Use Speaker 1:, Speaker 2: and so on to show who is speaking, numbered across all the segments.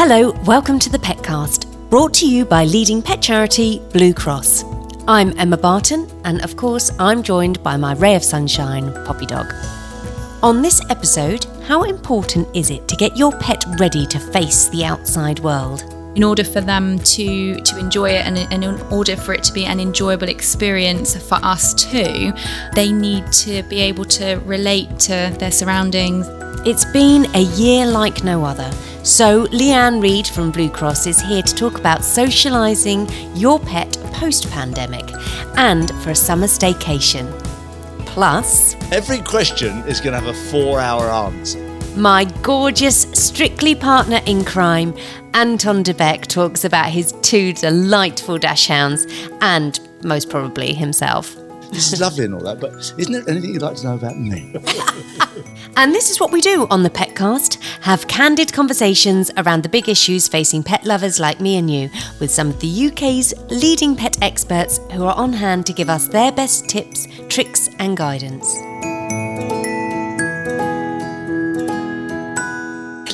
Speaker 1: Hello, welcome to the Petcast, brought to you by leading pet charity Blue Cross. I'm Emma Barton, and of course I'm joined by my ray of sunshine, Poppy Dog. On this episode, how important is it to get your pet ready to face the outside world?
Speaker 2: In order for them to enjoy it and in order for it to be an enjoyable experience for us too, they need to be able to relate to their surroundings.
Speaker 1: It's been a year like no other, so Leigh-Ann Reed from Blue Cross is here to talk about socialising your pet post-pandemic and for a summer staycation. Plus,
Speaker 3: every question is going to have a 4-hour answer.
Speaker 1: My gorgeous Strictly partner in crime, Anton Du Beke, talks about his 2 delightful dachshunds and, most probably, himself.
Speaker 3: This is lovely and all that, but isn't there anything you'd like to know about me?
Speaker 1: And this is what we do on the Petcast, have candid conversations around the big issues facing pet lovers like me and you, with some of the UK's leading pet experts who are on hand to give us their best tips, tricks and guidance.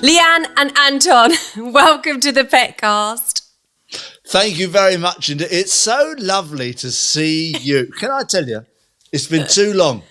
Speaker 1: Leigh-Ann and Anton, welcome to the Petcast.
Speaker 3: Thank you very much. And it's so lovely to see you. Can I tell you, it's been too long.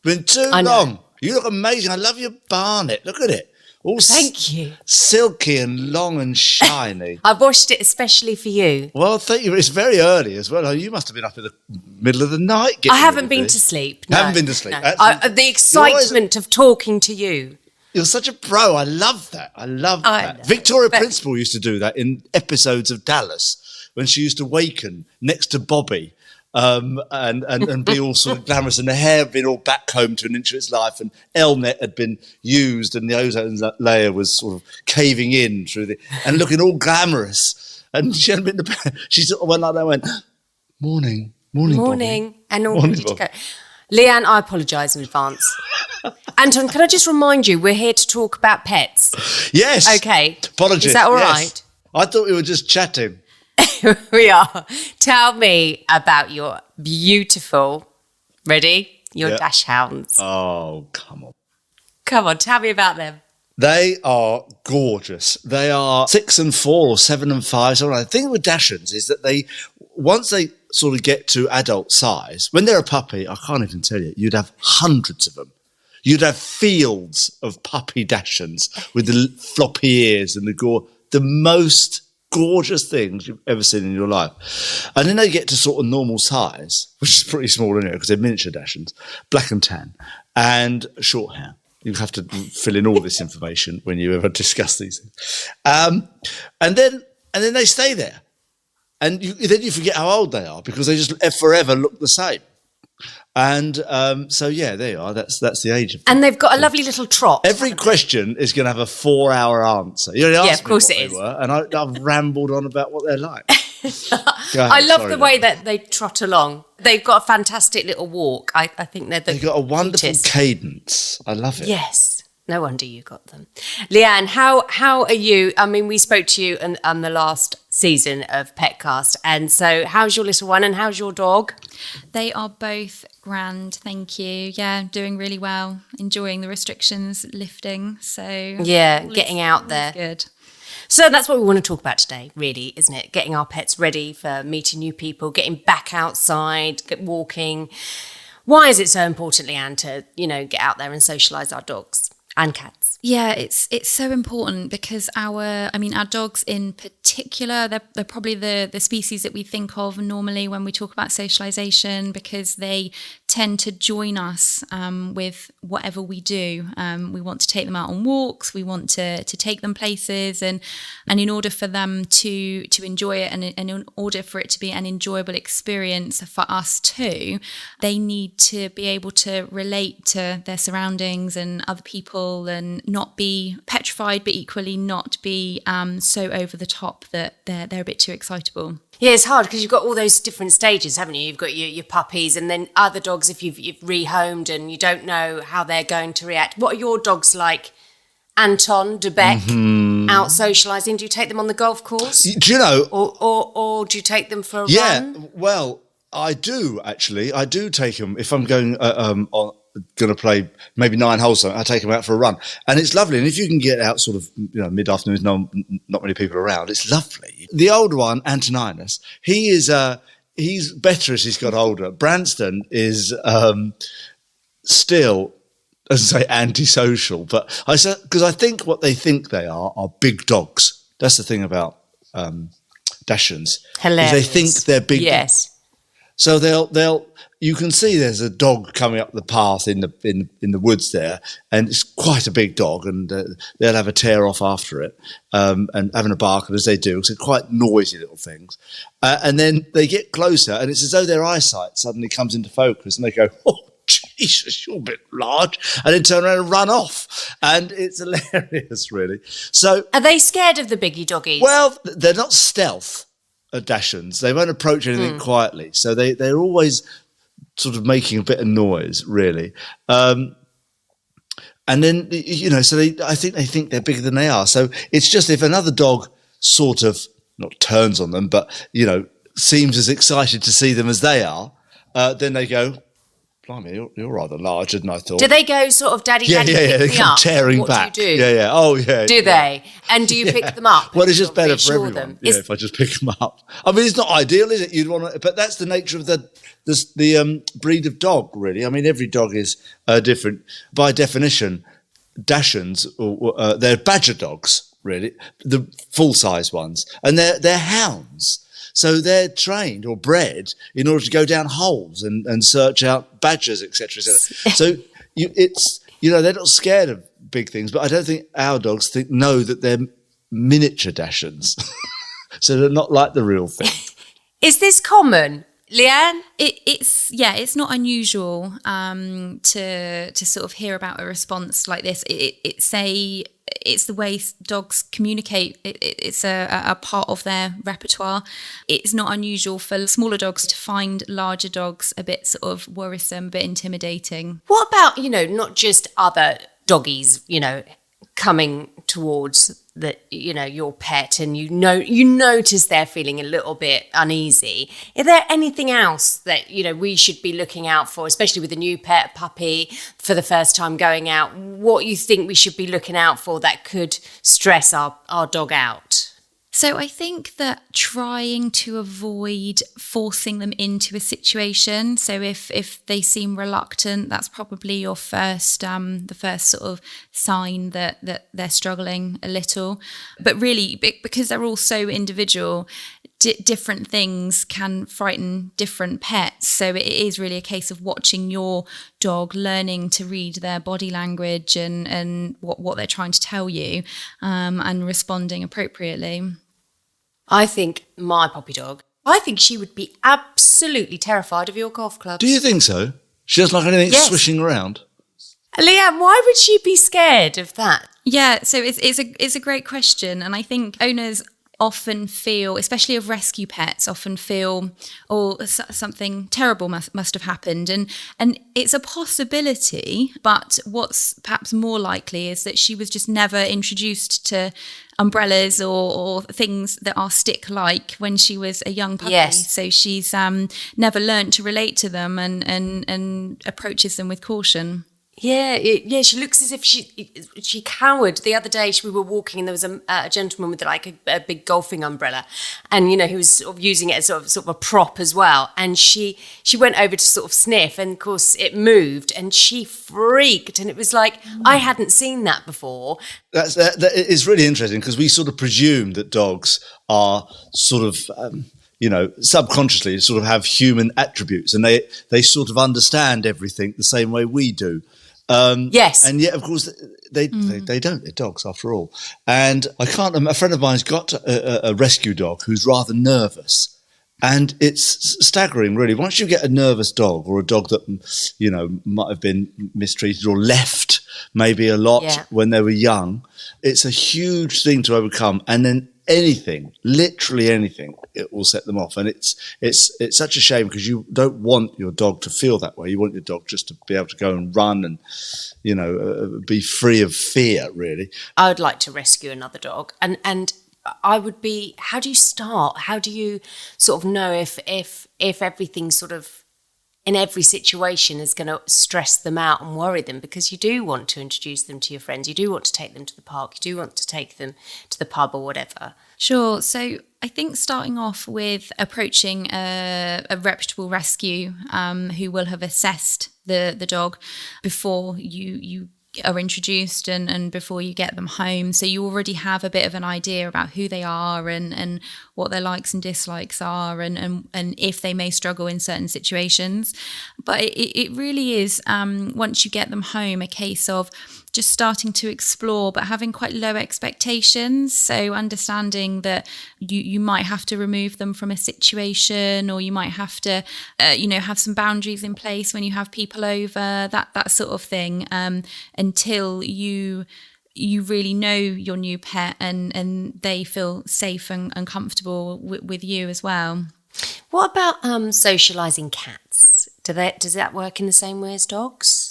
Speaker 3: Been too long. You look amazing. I love your barnet. Look at it. All
Speaker 1: Thank you.
Speaker 3: Silky and long and shiny.
Speaker 1: I've washed it especially for you.
Speaker 3: Well, thank you. It's very early as well. You must have been up in the middle of the night.
Speaker 1: I haven't been to sleep. No,
Speaker 3: haven't been to sleep.
Speaker 1: No. The excitement of talking to you.
Speaker 3: You're such a pro. I love that. I love that. Victoria Principal used to do that in episodes of Dallas when she used to waken next to Bobby and be all sort of glamorous, and the hair had been all backcombed to an inch of its life, and Elnet had been used, and the ozone layer was sort of caving in through and looking all glamorous. And she hadn't been to bed. She sort of went like that, went, morning, Bobby.
Speaker 1: And all ready to go. Leigh-Ann, I apologise in advance. Anton, can I just remind you, we're here to talk about pets.
Speaker 3: Yes.
Speaker 1: Okay.
Speaker 3: Apologies.
Speaker 1: Is that all
Speaker 3: yes.
Speaker 1: right?
Speaker 3: I thought we were just chatting.
Speaker 1: We are. Tell me about your beautiful, your dachshunds.
Speaker 3: Oh, come on.
Speaker 1: Come on, tell me about them.
Speaker 3: They are gorgeous. They are 6 and 4 or 7 and 5. So the thing with dachshunds is that once they sort of get to adult size, when they're a puppy, I can't even tell you, you'd have hundreds of them. You'd have fields of puppy dachshunds with the floppy ears and the most gorgeous things you've ever seen in your life. And then they get to sort of normal size, which is pretty small anyway because they're miniature dachshunds, black and tan, and short hair. You have to fill in all this information when you ever discuss these things. And then they stay there. And then you forget how old they are because they just forever look the same. And so, yeah, there you are. That's the age of them.
Speaker 1: And they've got a lovely little trot.
Speaker 3: Every question is going to have a 4-hour answer. You know,
Speaker 1: of course it is.
Speaker 3: And I've rambled on about what they're like.
Speaker 1: I love the way that they trot along. They've got a fantastic little walk. I think they've
Speaker 3: got a wonderful
Speaker 1: cutest.
Speaker 3: Cadence. I love it.
Speaker 1: Yes. No wonder you got them. Leigh-Ann, how are you? I mean, we spoke to you on the last season of Petcast. And so how's your little one and how's your dog?
Speaker 2: They are both grand, thank you. Yeah, doing really well, enjoying the restrictions lifting. So
Speaker 1: yeah, getting out there.
Speaker 2: Good.
Speaker 1: So that's what we want to talk about today, really, isn't it? Getting our pets ready for meeting new people, getting back outside, walking. Why is it so important, Leigh-Ann, to, get out there and socialise our dogs and cats?
Speaker 2: Yeah, it's so important because our dogs in particular, they're probably the species that we think of normally when we talk about socialisation because they tend to join us with whatever we do. We want to take them out on walks, we want to take them places, and in order for them to enjoy it and in order for it to be an enjoyable experience for us too, they need to be able to relate to their surroundings and other people and not be petrified, but equally not be so over the top that they're a bit too excitable.
Speaker 1: Yeah, it's hard because you've got all those different stages, haven't you? You've got your puppies and then other dogs if you've rehomed and you don't know how they're going to react. What are your dogs like? Anton Du Beke, out socialising. Do you take them on the golf course?
Speaker 3: Do you know?
Speaker 1: Or do you take them for a run?
Speaker 3: Yeah, well, I do actually. I do take them if I'm going going to play maybe 9 holes, I take them out for a run, and it's lovely. And if you can get out sort of mid-afternoon, not many people around, it's lovely. The older one, Antoninus, he's better as he's got older. Branston is still, as I say, antisocial, but because I think what they think they are big dogs. That's the thing about Dachshunds.
Speaker 1: Hilarious.
Speaker 3: They think they're big.
Speaker 1: Yes.
Speaker 3: So they'll. You can see there's a dog coming up the path in the woods there, and it's quite a big dog, and they'll have a tear off after it, and having a bark, as they do. So quite noisy little things, and then they get closer, and it's as though their eyesight suddenly comes into focus, and they go, "Oh, Jesus, you're a bit large," and then turn around and run off, and it's hilarious, really. So,
Speaker 1: are they scared of the biggie doggies?
Speaker 3: Well, they're not stealth Dachshunds. They won't approach anything quietly, so they're always sort of making a bit of noise, really. And then, so I think they think they're bigger than they are. So it's just if another dog sort of, not turns on them, but, seems as excited to see them as they are, then they go, "Blimey, you're rather larger than I thought."
Speaker 1: Do they go sort of, "Daddy,
Speaker 3: Yeah,
Speaker 1: pick
Speaker 3: they
Speaker 1: me
Speaker 3: come
Speaker 1: up"?
Speaker 3: tearing
Speaker 1: What
Speaker 3: back.
Speaker 1: do you do?
Speaker 3: Yeah. Oh, yeah.
Speaker 1: Do they? And do you pick them up?
Speaker 3: Well, it's just better for
Speaker 1: Reassure
Speaker 3: everyone.
Speaker 1: them?
Speaker 3: Yeah, if I just pick them up. I mean, it's not ideal, is it? You'd want to, but that's the nature of the breed of dog, really. I mean, every dog is different. By definition, Dachshunds, they're badger dogs, really, the full-size ones, and they're hounds. So they're trained or bred in order to go down holes and search out badgers, etc. So they're not scared of big things, but I don't think our dogs know that they're miniature Dachshunds. So they're not like the real thing.
Speaker 1: Is this common, Leigh-Ann?
Speaker 2: It's not unusual to sort of hear about a response like this. It's the way dogs communicate. It's a part of their repertoire. It's not unusual for smaller dogs to find larger dogs a bit sort of worrisome, a bit intimidating.
Speaker 1: What about, not just other doggies, coming towards your pet, and you notice they're feeling a little bit uneasy? Is there anything else that we should be looking out for, especially with a new pet, puppy, for the first time going out? What you think we should be looking out for that could stress our dog out?
Speaker 2: So I think that trying to avoid forcing them into a situation. So if they seem reluctant, that's probably your the first sort of sign that they're struggling a little. But really, because they're all so individual, different things can frighten different pets. So it is really a case of watching your dog, learning to read their body language and what they're trying to tell you, and responding appropriately.
Speaker 1: I think my puppy dog, I think she would be absolutely terrified of your golf clubs.
Speaker 3: Do you think so? She doesn't like anything swishing around?
Speaker 1: Leigh-Ann, why would she be scared of that?
Speaker 2: Yeah, so it's a great question, and I think owners often feel, especially of rescue pets, something terrible must have happened, and it's a possibility. But what's perhaps more likely is that she was just never introduced to umbrellas or things that are stick-like when she was a young puppy.
Speaker 1: Yes.
Speaker 2: So she's never learned to relate to them and approaches them with caution.
Speaker 1: Yeah, she looks as if she cowered. The other day we were walking and there was a gentleman with a big golfing umbrella, and he was sort of using it as sort of a prop as well, and she went over to sort of sniff, and of course it moved and she freaked, and it was like I hadn't seen that before.
Speaker 3: That is really interesting, because we sort of presume that dogs are sort of subconsciously sort of have human attributes, and they sort of understand everything the same way we do.
Speaker 1: Yes.
Speaker 3: And yet, of course, they don't. They're dogs, after all. And a friend of mine's got a rescue dog who's rather nervous. And it's staggering, really. Once you get a nervous dog, or a dog that, might have been mistreated or left maybe a lot when they were young, it's a huge thing to overcome. And then literally anything, it will set them off. And it's such a shame, because you don't want your dog to feel that way. You want your dog just to be able to go and run and, be free of fear, really.
Speaker 1: I would like to rescue another dog, and I would be, how do you start? How do you sort of know if everything's sort of in every situation is going to stress them out and worry them, because you do want to introduce them to your friends, you do want to take them to the park, you do want to take them to the pub or whatever.
Speaker 2: Sure. So I think starting off with approaching a reputable rescue who will have assessed the dog before you are introduced and before you get them home, so you already have a bit of an idea about who they are and what their likes and dislikes are, and if they may struggle in certain situations. But it really is, once you get them home, a case of just starting to explore, but having quite low expectations. So understanding that you might have to remove them from a situation, or you might have to, have some boundaries in place when you have people over, that sort of thing, until you really know your new pet and they feel safe and comfortable with you as well.
Speaker 1: What about socialising cats? Does that work in the same way as dogs?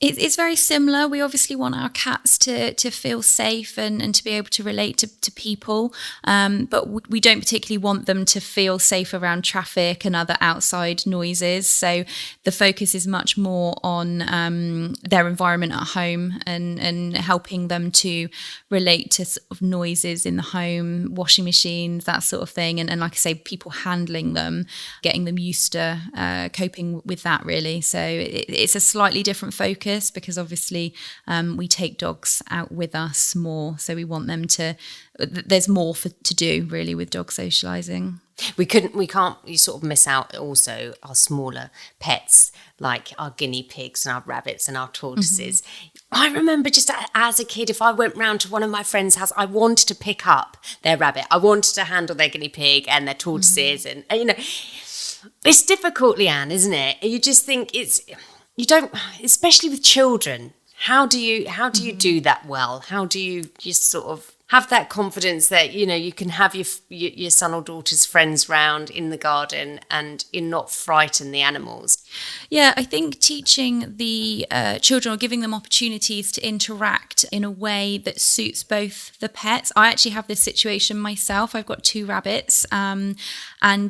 Speaker 2: It's very similar. We obviously want our cats to feel safe and to be able to relate to people, but we don't particularly want them to feel safe around traffic and other outside noises. So the focus is much more on their environment at home and helping them to relate to sort of noises in the home, washing machines, that sort of thing. And like I say, people handling them, getting them used to coping with that, really. So it's a slightly different focus, because obviously we take dogs out with us more, so we want them to, there's more to do really with dog socialising.
Speaker 1: We can't you sort of miss out also our smaller pets, like our guinea pigs and our rabbits and our tortoises. I remember just as a kid, if I went round to one of my friends' house, I wanted to pick up their rabbit, I wanted to handle their guinea pig and their tortoises, and it's difficult, Leigh-Ann, isn't it? You just think you don't, especially with children. How do you do that well? How do you just sort of have that confidence that you can have your son or daughter's friends round in the garden and you not frighten the animals?
Speaker 2: Yeah, I think teaching the children, or giving them opportunities to interact in a way that suits both the pets. I actually have this situation myself. I've got 2 rabbits, and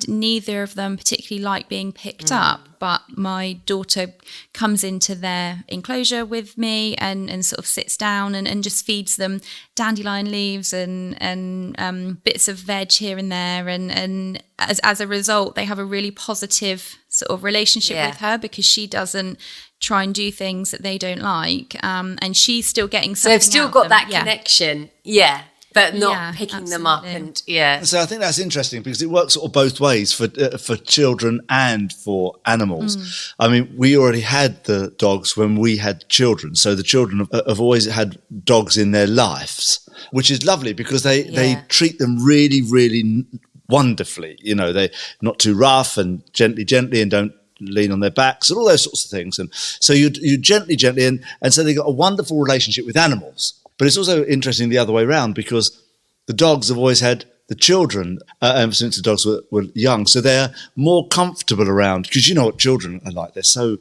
Speaker 2: neither of them particularly like being picked up. But my daughter comes into their enclosure with me and sort of sits down and just feeds them dandelion leaves and bits of veg here and there. And as a result, they have a really positive sort of relationship with her, because she doesn't try and do things that they don't like. And she's still getting something.
Speaker 1: So they've still got that connection. Yeah. But not picking them up, and
Speaker 3: So I think that's interesting, because it works sort of both ways for children and for animals. I mean, we already had the dogs when we had children, so the children have always had dogs in their lives, which is lovely, because they treat them really, really wonderfully. They're not too rough, and gently, and don't lean on their backs and all those sorts of things. And so you gently, and so they got a wonderful relationship with animals. But it's also interesting the other way around, because the dogs have always had the children ever since the dogs were young. So they're more comfortable around, because you know what children are like. They're so,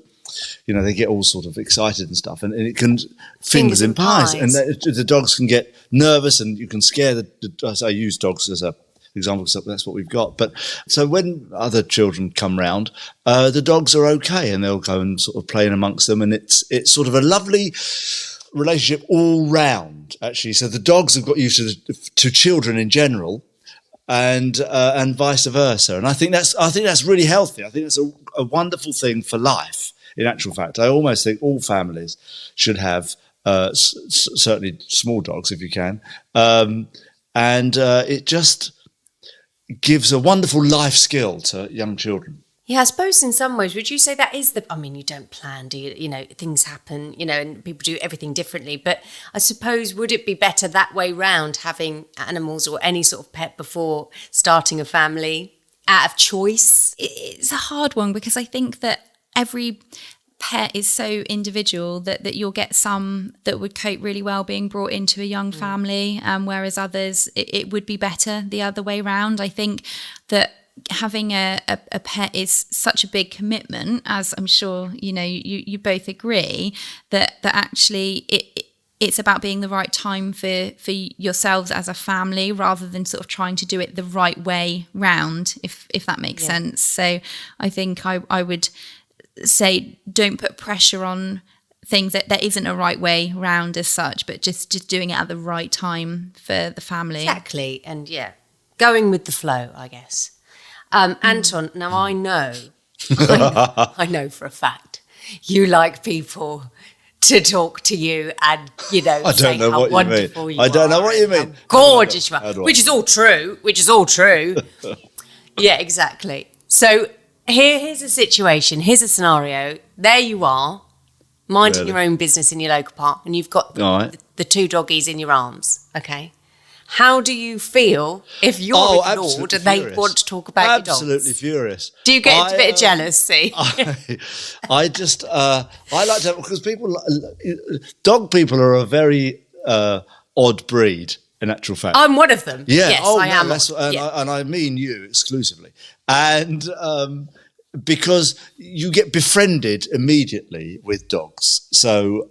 Speaker 3: they get all sort of excited and stuff, and it can fingers in pies. And the dogs can get nervous, and you can scare I use dogs as a example, so that's what we've got. But so when other children come round, the dogs are okay, and they'll go and sort of play in amongst them, and it's sort of a lovely relationship all round, actually. So the dogs have got used to children in general, and vice versa. And I think that's really healthy. I think that's a wonderful thing for life. In actual fact, I almost think all families should have certainly small dogs if you can, and it just gives a wonderful life skill to young children.
Speaker 1: Yeah, I suppose in some ways, would you say that is you don't plan, do you? Things happen, and people do everything differently. But I suppose, would it be better that way round, having animals or any sort of pet before starting a family out of choice?
Speaker 2: It's a hard one, because I think that every pet is so individual that you'll get some that would cope really well being brought into a young family, whereas others, it would be better the other way round. I think that having a pet is such a big commitment, as I'm sure you both agree, that actually it's about being the right time for yourselves as a family, rather than sort of trying to do it the right way round, if that makes sense. So I think I would say don't put pressure on things that there isn't a right way round as such, but just doing it at the right time for the family.
Speaker 1: Exactly. And going with the flow, I guess. Anton, now I know for a fact you like people to talk to you and, say how wonderful you are.
Speaker 3: I don't know what you mean.
Speaker 1: How gorgeous you are. Which is all true. Yeah, exactly. So here's a situation. Here's a scenario. There you are, minding your own business in your local park, and you've got the two doggies in your arms, okay? How do you feel if you're ignored and they want to talk about your dogs?
Speaker 3: Absolutely furious.
Speaker 1: Do you get a bit of jealousy?
Speaker 3: I just, I like to, because dog people are a very odd breed, in actual fact.
Speaker 1: I'm one of them.
Speaker 3: Yeah.
Speaker 1: Yes, I am.
Speaker 3: And I mean you exclusively. And because you get befriended immediately with dogs. So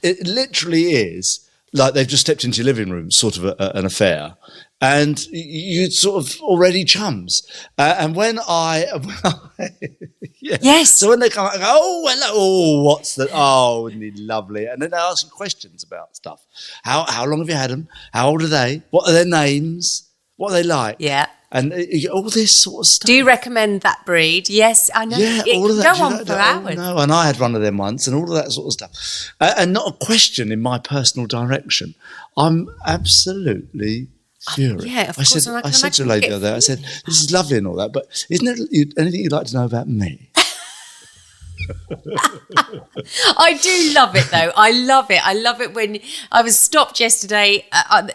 Speaker 3: it literally is like they've just stepped into your living room, sort of an affair, and you sort of already chums. And when
Speaker 1: yes.
Speaker 3: So when they come out, I go, oh, hello, oh, what's that? Oh, isn't he lovely? And then they ask you questions about stuff. How long have you had them? How old are they? What are their names? What are they like?
Speaker 1: Yeah.
Speaker 3: And you get all this sort of stuff.
Speaker 1: Do you recommend that breed? Yes, I know.
Speaker 3: Yeah, all of that.
Speaker 1: Go on for hours.
Speaker 3: No, and I had one of them once, and all of that sort of stuff, and not a question in my personal direction. I'm absolutely furious.
Speaker 1: Yeah, of course.
Speaker 3: I said to a lady the other day, I said, "This is lovely and all that, but isn't there anything you'd like to know about me?"
Speaker 1: I do love it though. I love it when I was stopped yesterday. I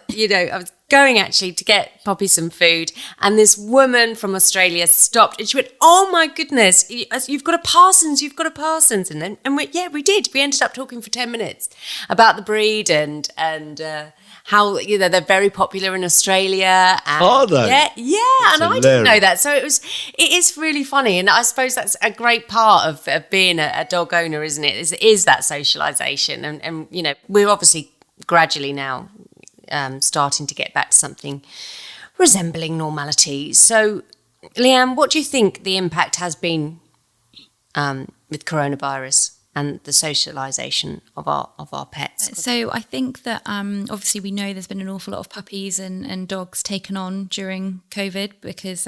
Speaker 1: was going actually to get Poppy some food, and this woman from Australia stopped and she went, "Oh my goodness, you've got a Parsons, and we did. We ended up talking for 10 minutes about the breed and how they're very popular in Australia. And,
Speaker 3: are they?
Speaker 1: Yeah,
Speaker 3: That's
Speaker 1: and I didn't know that. So it is really funny, and I suppose that's a great part of being a dog owner, isn't it? Is that socialisation, and we're obviously gradually now starting to get back to something resembling normality. So, Leigh-Ann, what do you think the impact has been with coronavirus and the socialisation of our pets?
Speaker 2: So I think that obviously we know there's been an awful lot of puppies and dogs taken on during COVID because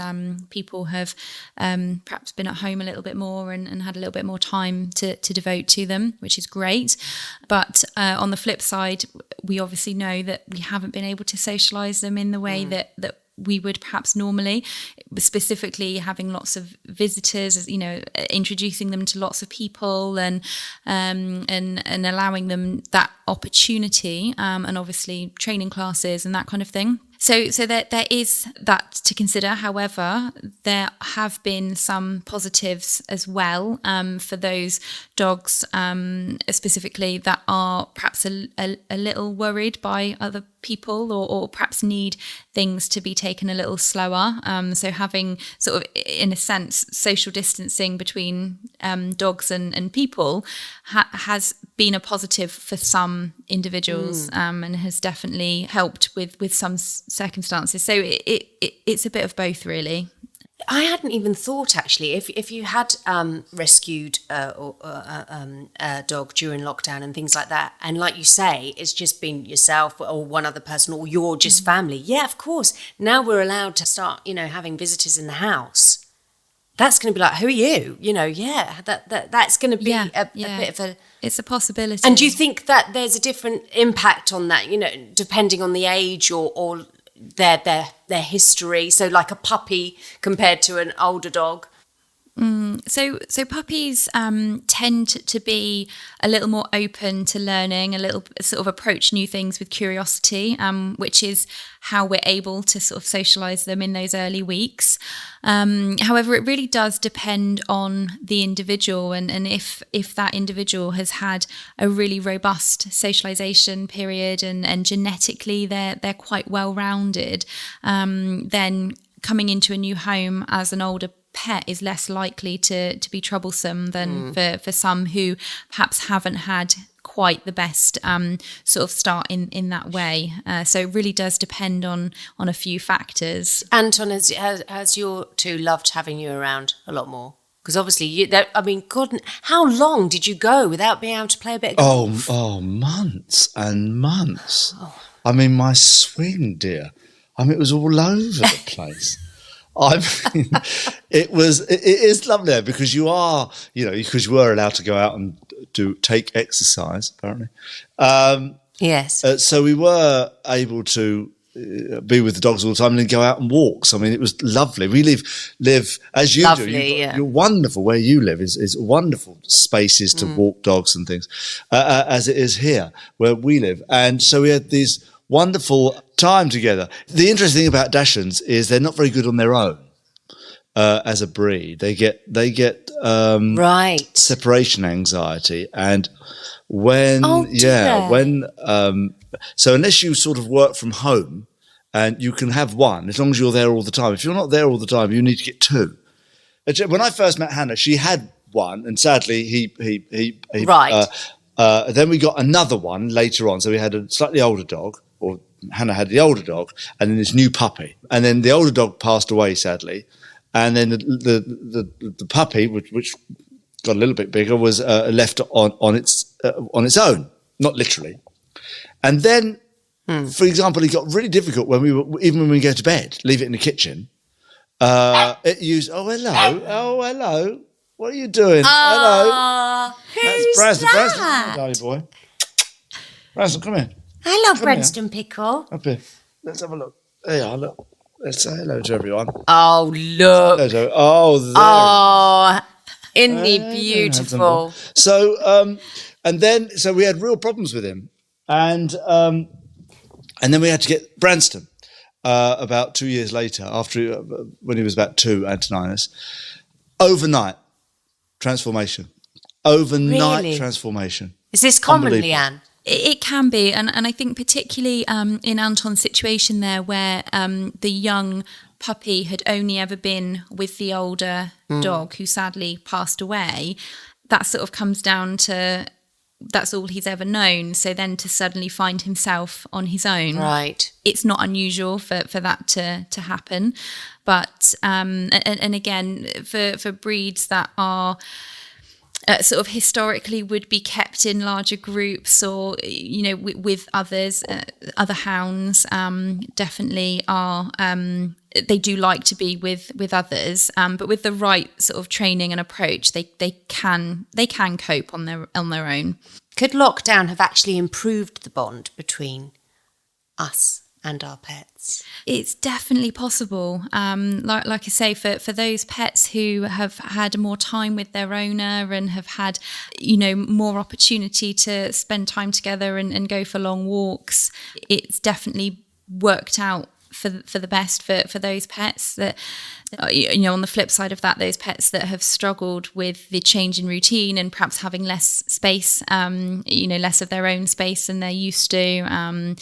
Speaker 2: people have perhaps been at home a little bit more and had a little bit more time to devote to them, which is great. But on the flip side, we obviously know that we haven't been able to socialise them in the way that we would perhaps normally, specifically having lots of visitors, introducing them to lots of people and allowing them that opportunity, and obviously training classes and that kind of thing. So there is that to consider. However, there have been some positives as well for those dogs specifically that are perhaps a little worried by other people or perhaps need things to be taken a little slower. So having sort of, in a sense, social distancing between dogs and people has been a positive for some individuals and has definitely helped with some circumstances. So it's a bit of both, really.
Speaker 1: I hadn't even thought, actually, if you had rescued a dog during lockdown and things like that, and like you say, it's just been yourself or one other person or you're just family. Yeah, of course. Now we're allowed to start, having visitors in the house. That's going to be like, who are you? That's going to be a bit of a...
Speaker 2: It's a possibility.
Speaker 1: And do you think that there's a different impact on that, depending on the age or their history? So like a puppy compared to an older dog?
Speaker 2: So puppies tend to be a little more open to learning, a little sort of approach new things with curiosity, which is how we're able to sort of socialise them in those early weeks. However, it really does depend on the individual, and if that individual has had a really robust socialisation period and genetically they're quite well rounded, then coming into a new home as an older pet is less likely to be troublesome than for some who perhaps haven't had quite the best sort of start in that way. So it really does depend on a few factors.
Speaker 1: Anton, has your two loved having you around a lot more? Because obviously, God, how long did you go without being able to play a bit of golf?
Speaker 3: Oh, months and months. I mean, my swing, dear. I mean, it was all over the place. I mean, it is lovely there because you are, because you were allowed to go out and take exercise, apparently.
Speaker 1: Yes.
Speaker 3: So we were able to be with the dogs all the time and then go out and walks. I mean, it was lovely. We live as you do. You're wonderful where you live. Is wonderful spaces to walk dogs and things, as it is here where we live. And so we had these wonderful time together. The interesting thing about Dachshunds is they're not very good on their own as a breed. They get separation anxiety, and so unless you sort of work from home, and you can have one as long as you're there all the time. If you're not there all the time, you need to get two. When I first met Hannah, she had one, and sadly he then we got another one later on. So we had a slightly older dog, or Hannah had the older dog, and then this new puppy, and then the older dog passed away sadly, and then the puppy, which got a little bit bigger, was left on its own, not literally. And then, for example, it got really difficult when we go to bed, leave it in the kitchen. It used, oh hello, what are you doing? Hello,
Speaker 1: who's
Speaker 3: that's Branston.
Speaker 1: that?
Speaker 3: Branston, darling boy. Branston, come here.
Speaker 1: Hello, Branston Pickle.
Speaker 3: Up here. Let's have a look. There you are. Look. Let's say hello to everyone.
Speaker 1: Oh look!
Speaker 3: Oh, there.
Speaker 1: Oh, isn't he beautiful?
Speaker 3: So, so we had real problems with him. And then we had to get Branston about 2 years later, when he was about 2, Antoninus. Overnight transformation. Really? Transformation.
Speaker 1: Is this common, Leigh-Ann?
Speaker 2: It can be, and I think particularly in Anton's situation there, where the young puppy had only ever been with the older dog who sadly passed away, that sort of comes down to that's all he's ever known. So then to suddenly find himself on his own,
Speaker 1: right?
Speaker 2: It's not unusual for that to happen. But and again, for breeds that are sort of historically would be kept in larger groups, or with others, other hounds definitely are. They do like to be with others, but with the right sort of training and approach, they can cope on their own.
Speaker 1: Could lockdown have actually improved the bond between us and our pets?
Speaker 2: It's definitely possible. Like I say, for those pets who have had more time with their owner and have had, more opportunity to spend time together and go for long walks, it's definitely worked out for the best for those pets. That on the flip side of that, those pets that have struggled with the change in routine and perhaps having less space, less of their own space than they're used to,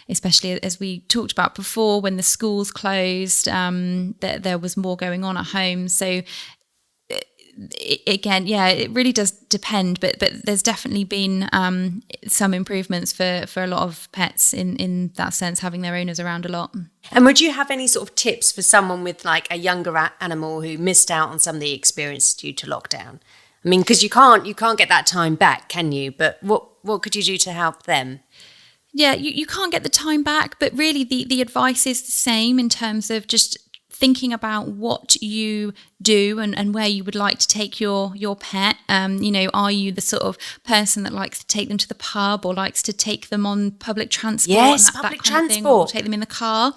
Speaker 2: especially as we talked about before, when the schools closed, there was more going on at home. So it really does depend, but there's definitely been some improvements for a lot of pets in that sense, having their owners around a lot.
Speaker 1: And would you have any sort of tips for someone with like a younger animal who missed out on some of the experience due to lockdown? I mean, because you can't get that time back, can you? But what could you do to help them?
Speaker 2: Yeah, you can't get the time back, but really the advice is the same in terms of just thinking about what you do and where you would like to take your pet. Are you the sort of person that likes to take them to the pub or likes to take them on public transport?
Speaker 1: Yes,
Speaker 2: that
Speaker 1: public
Speaker 2: kind of thing,
Speaker 1: transport.
Speaker 2: or take them in the car,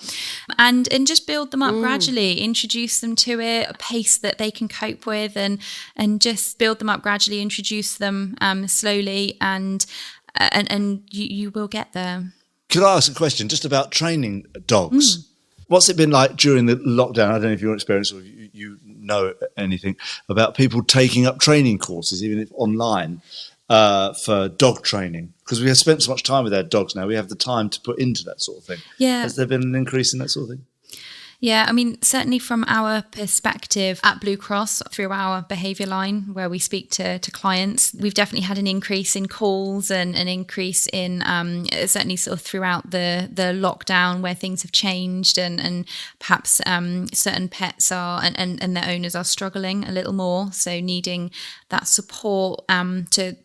Speaker 2: and just build them up gradually. Introduce them to it, a pace that they can cope with, and just build them up gradually. Introduce them slowly, and you will get there.
Speaker 3: Could I ask a question just about training dogs? What's it been like during the lockdown? I don't know if you're experienced or you know anything about people taking up training courses, even if online, for dog training. Because we have spent so much time with our dogs now, we have the time to put into that sort of thing.
Speaker 2: Yeah.
Speaker 3: Has there been an increase in that sort of thing?
Speaker 2: Yeah, I mean, certainly from our perspective at Blue Cross, through our behaviour line where we speak to clients, we've definitely had an increase in calls and an increase in certainly sort of throughout the lockdown where things have changed and perhaps certain pets are and their owners are struggling a little more, so needing that support to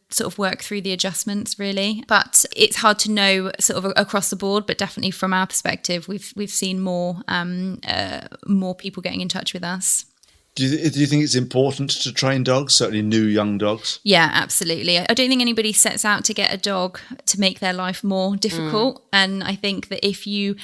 Speaker 2: sort of work through the adjustments, really. But it's hard to know sort of across the board, but definitely from our perspective, we've seen more people getting in touch with us.
Speaker 3: Do you think it's important to train dogs, certainly new young dogs?
Speaker 2: Yeah, absolutely. I don't think anybody sets out to get a dog to make their life more difficult. And I think that if you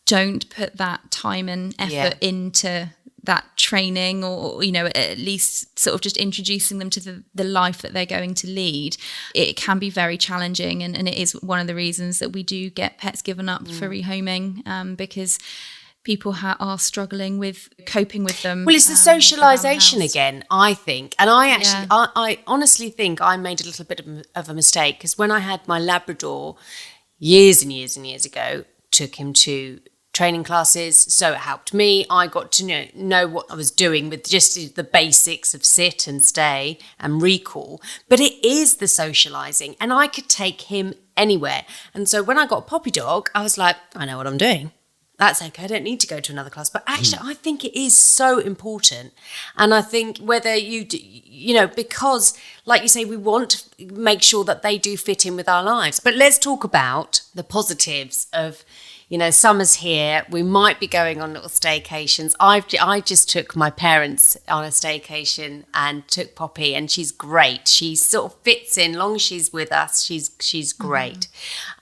Speaker 2: don't put that time and effort into that training, or at least sort of just introducing them to the life that they're going to lead, it can be very challenging, and it is one of the reasons that we do get pets given up for rehoming, because people are struggling with coping with them.
Speaker 1: Well, it's the socialisation again, I think. And I actually, I honestly think I made a little bit of a mistake, because when I had my Labrador years and years and years ago, took him to training classes, so it helped me. I got to know what I was doing with just the basics of sit and stay and recall. But it is the socialising, and I could take him anywhere. And so when I got a puppy dog, I was like, I know what I'm doing. That's okay. I don't need to go to another class. But actually, I think it is so important. And I think whether because, like you say, we want to make sure that they do fit in with our lives. But let's talk about the positives of, summer's here. We might be going on little staycations. I just took my parents on a staycation and took Poppy, and she's great. She sort of fits in, long as she's with us. She's great.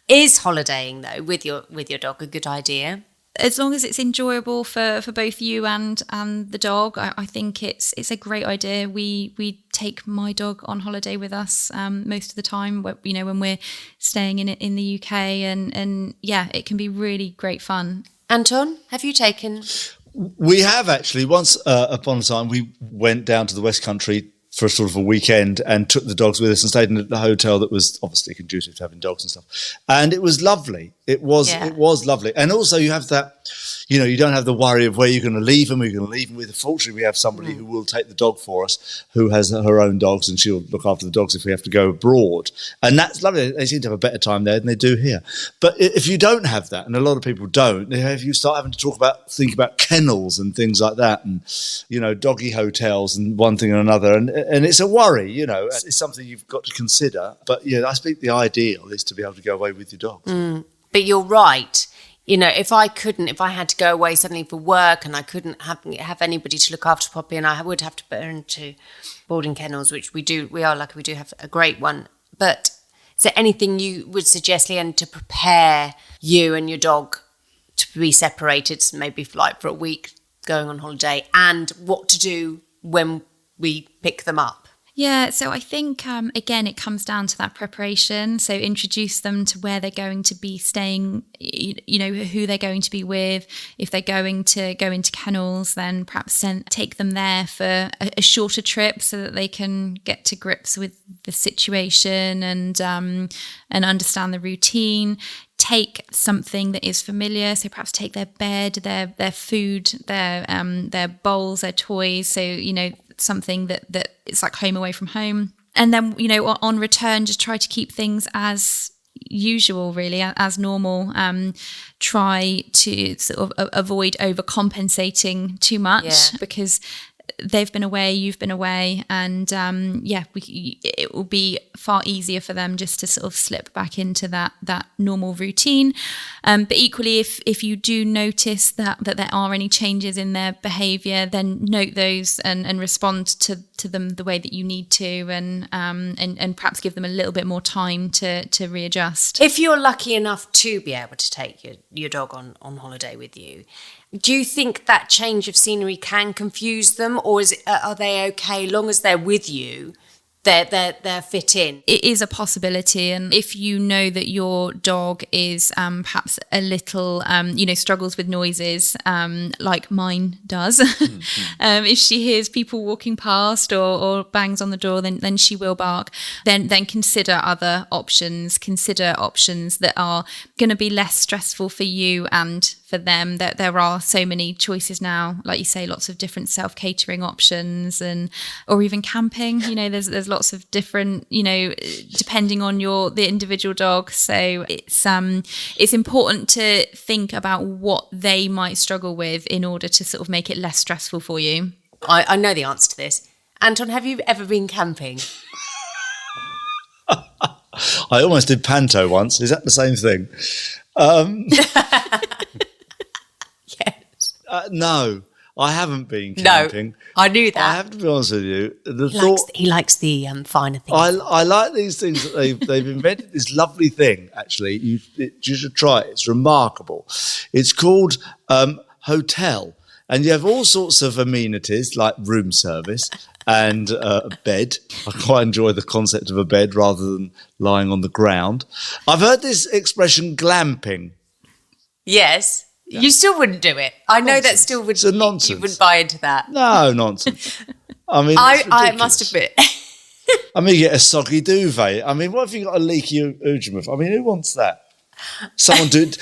Speaker 1: Is holidaying though with your dog a good idea?
Speaker 2: As long as it's enjoyable for both you and the dog, I think it's a great idea. We take my dog on holiday with us most of the time, when we're staying in the UK, and yeah, it can be really great fun.
Speaker 1: Anton, have you taken?
Speaker 3: We have actually. Once upon a time, we went down to the West Country for sort of a weekend and took the dogs with us and stayed in a hotel that was obviously conducive to having dogs and stuff. And it was lovely. It was lovely. And also you have that, you don't have the worry of where you're going to leave them, with. Fortunately, we have somebody who will take the dog for us, who has her own dogs, and she'll look after the dogs if we have to go abroad. And that's lovely. They seem to have a better time there than they do here. But if you don't have that, and a lot of people don't, if you start having to think about kennels and things like that, and, doggy hotels and one thing and another, and it's a worry, it's something you've got to consider. But, I think the ideal is to be able to go away with your dog.
Speaker 1: But you're right. If I had to go away suddenly for work and I couldn't have anybody to look after Poppy, and I would have to put her into boarding kennels, which we are lucky, we do have a great one. But is there anything you would suggest, Leigh-Ann, to prepare you and your dog to be separated, maybe for a week going on holiday, and what to do when we pick them up?
Speaker 2: Yeah, so I think, again, it comes down to that preparation. So introduce them to where they're going to be staying, who they're going to be with. If they're going to go into kennels, then perhaps take them there for a shorter trip so that they can get to grips with the situation and understand the routine. Take something that is familiar, so perhaps take their bed, their food, their bowls, their toys. So something that it's like home away from home, and then on return, just try to keep things as usual, really, as normal. Try to sort of avoid overcompensating too much, because they've been away, you've been away, and it will be far easier for them just to sort of slip back into that normal routine. But equally, if you do notice that there are any changes in their behaviour, then note those and respond to them the way that you need to, and perhaps give them a little bit more time to readjust.
Speaker 1: If you're lucky enough to be able to take your dog on holiday with you, do you think that change of scenery can confuse them, or are they okay long as they're with you? They're fit in.
Speaker 2: It is a possibility, and if you know that your dog is perhaps a little, struggles with noises, like mine does, if she hears people walking past or bangs on the door, then she will bark. Then consider other options. Consider options that are going to be less stressful for you and for for them. That there are so many choices now, like you say, lots of different self-catering options, or even camping. There's lots of different, depending on the individual dog. So it's important to think about what they might struggle with in order to sort of make it less stressful for you.
Speaker 1: I know the answer to this. Anton, have you ever been camping?
Speaker 3: I almost did panto once. Is that the same thing?
Speaker 1: Yes.
Speaker 3: No, I haven't been camping.
Speaker 1: No, I knew that.
Speaker 3: I have to be honest with you.
Speaker 1: He likes the finer things.
Speaker 3: I like these things that they've invented this lovely thing. Actually, you should try it. It's remarkable. It's called hotel, and you have all sorts of amenities like room service and a bed. I quite enjoy the concept of a bed rather than lying on the ground. I've heard this expression glamping.
Speaker 1: Yes. Yeah. You still wouldn't do it. I know that still would.
Speaker 3: It's a nonsense.
Speaker 1: You wouldn't buy into that.
Speaker 3: No, nonsense. I mean,
Speaker 1: I must admit.
Speaker 3: I mean, you get a soggy duvet. I mean, what if you got a leaky Ujamuth? I mean, who wants that? Someone didn't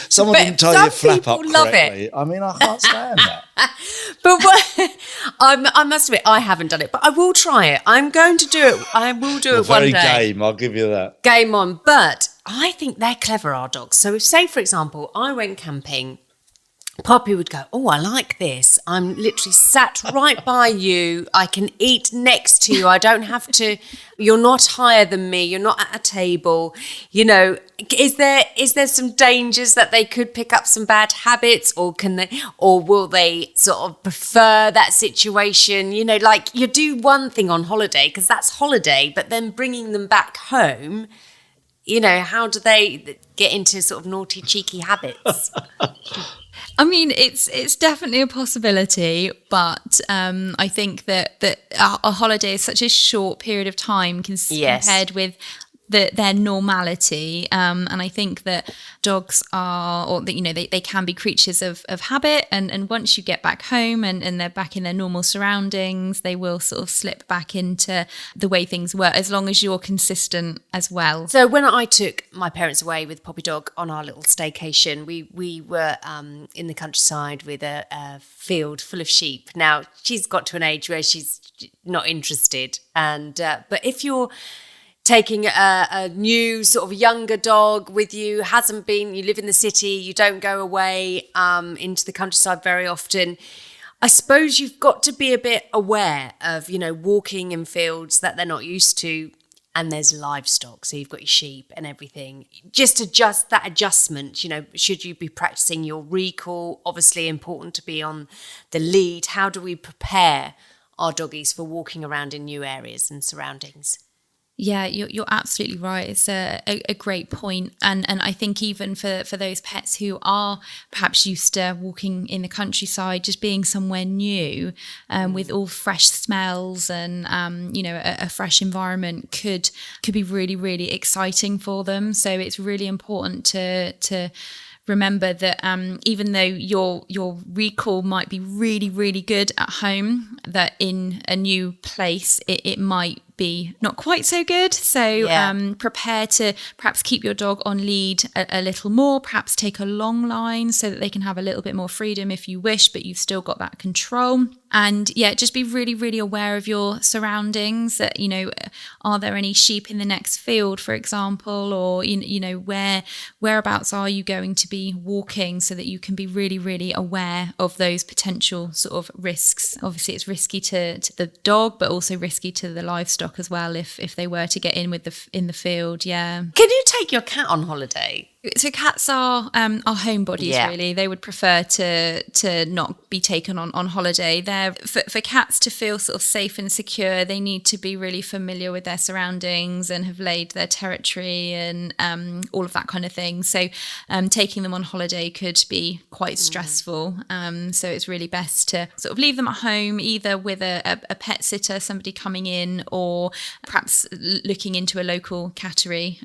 Speaker 3: tie your flap up correctly. I mean, I can't stand that.
Speaker 1: But I must admit, I haven't done it, but I will try it. I'm going to do it. I will do it one day.
Speaker 3: Very game, I'll give you that.
Speaker 1: Game on. But I think they're clever, our dogs. So if, say, for example, I went camping, Poppy would go, oh, I like this. I'm literally sat right by you. I can eat next to you. I don't have to. You're not higher than me. You're not at a table. Is there some dangers that they could pick up some bad habits, or will they sort of prefer that situation? Like you do one thing on holiday because that's holiday, but then bringing them back home, how do they get into sort of naughty, cheeky habits?
Speaker 2: I mean, it's definitely a possibility, but I think that a holiday is such a short period of time compared with their normality, and I think that dogs are, they can be creatures of habit, and once you get back home and they're back in their normal surroundings, they will sort of slip back into the way things were, as long as you're consistent as well.
Speaker 1: So when I took my parents away with Poppy Dog on our little staycation, we were in the countryside with a field full of sheep. Now she's got to an age where she's not interested, and but if you're taking a new sort of younger dog with you, you live in the city, you don't go away into the countryside very often, I suppose you've got to be a bit aware of, walking in fields that they're not used to, and there's livestock, so you've got your sheep and everything. Just adjust that adjustment, should you be practicing your recall? Obviously important to be on the lead. How do we prepare our doggies for walking around in new areas and surroundings?
Speaker 2: Yeah, you're absolutely right. It's a great point. And I think even for those pets who are perhaps used to walking in the countryside, just being somewhere new with all fresh smells and, a fresh environment could be really, really exciting for them. So it's really important to remember that even though your recall might be really, really good at home, that in a new place it might be not quite so good. So prepare to perhaps keep your dog on lead a little more, perhaps take a long line so that they can have a little bit more freedom if you wish, but you've still got that control. And just be really, really aware of your surroundings. That, are there any sheep in the next field, for example, or whereabouts are you going to be walking, so that you can be really, really aware of those potential sort of risks. Obviously, it's risky to the dog, but also risky to the livestock as well if they were to get in in the field. Yeah.
Speaker 1: Can you take your cat on holiday?
Speaker 2: So cats are homebodies, really. They would prefer to not be taken on holiday. They're for cats to feel sort of safe and secure, they need to be really familiar with their surroundings and have laid their territory and all of that kind of thing. So taking them on holiday could be quite stressful. So it's really best to sort of leave them at home, either with a pet sitter, somebody coming in, or perhaps looking into a local cattery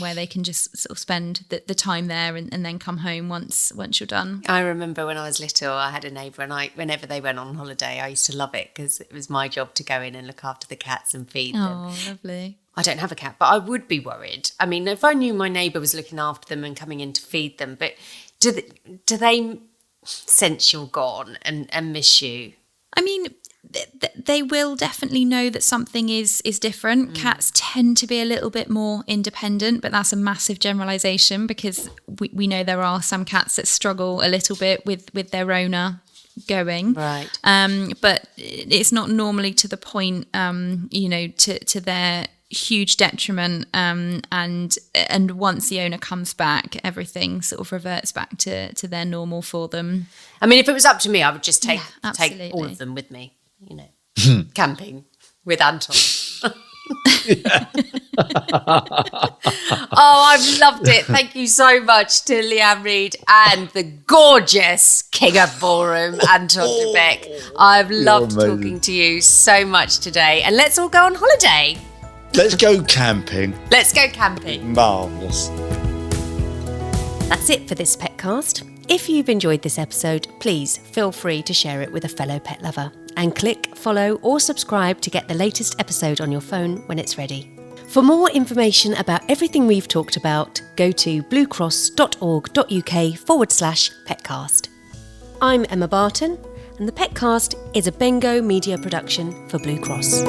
Speaker 2: where they can just sort of spend the time there and then come home once you're done.
Speaker 1: I remember when I was little, I had a neighbour, and whenever they went on holiday, I used to love it because it was my job to go in and look after the cats and feed them.
Speaker 2: Oh, lovely.
Speaker 1: I don't have a cat, but I would be worried. I mean, if I knew my neighbour was looking after them and coming in to feed them, but do they sense you're gone and miss you?
Speaker 2: I mean, they will definitely know that something is different. Cats tend to be a little bit more independent, but that's a massive generalisation because we know there are some cats that struggle a little bit with their owner going.
Speaker 1: Right.
Speaker 2: But it's not normally to the point, to their huge detriment. And once the owner comes back, everything sort of reverts back to their normal for them.
Speaker 1: I mean, if it was up to me, I would just take all of them with me, camping with Anton. Oh, I've loved it. Thank you so much to Leigh-Ann Reed and the gorgeous King of Ballroom, Anton Du Beke. I've loved talking to you so much today. And let's all go on holiday.
Speaker 3: Let's go camping.
Speaker 1: Let's go camping.
Speaker 3: Marvellous.
Speaker 1: That's it for this Petcast. If you've enjoyed this episode, please feel free to share it with a fellow pet lover and click, follow or subscribe to get the latest episode on your phone when it's ready. For more information about everything we've talked about, go to bluecross.org.uk/Petcast. I'm Emma Barton, and the Petcast is a Bengo media production for Blue Cross.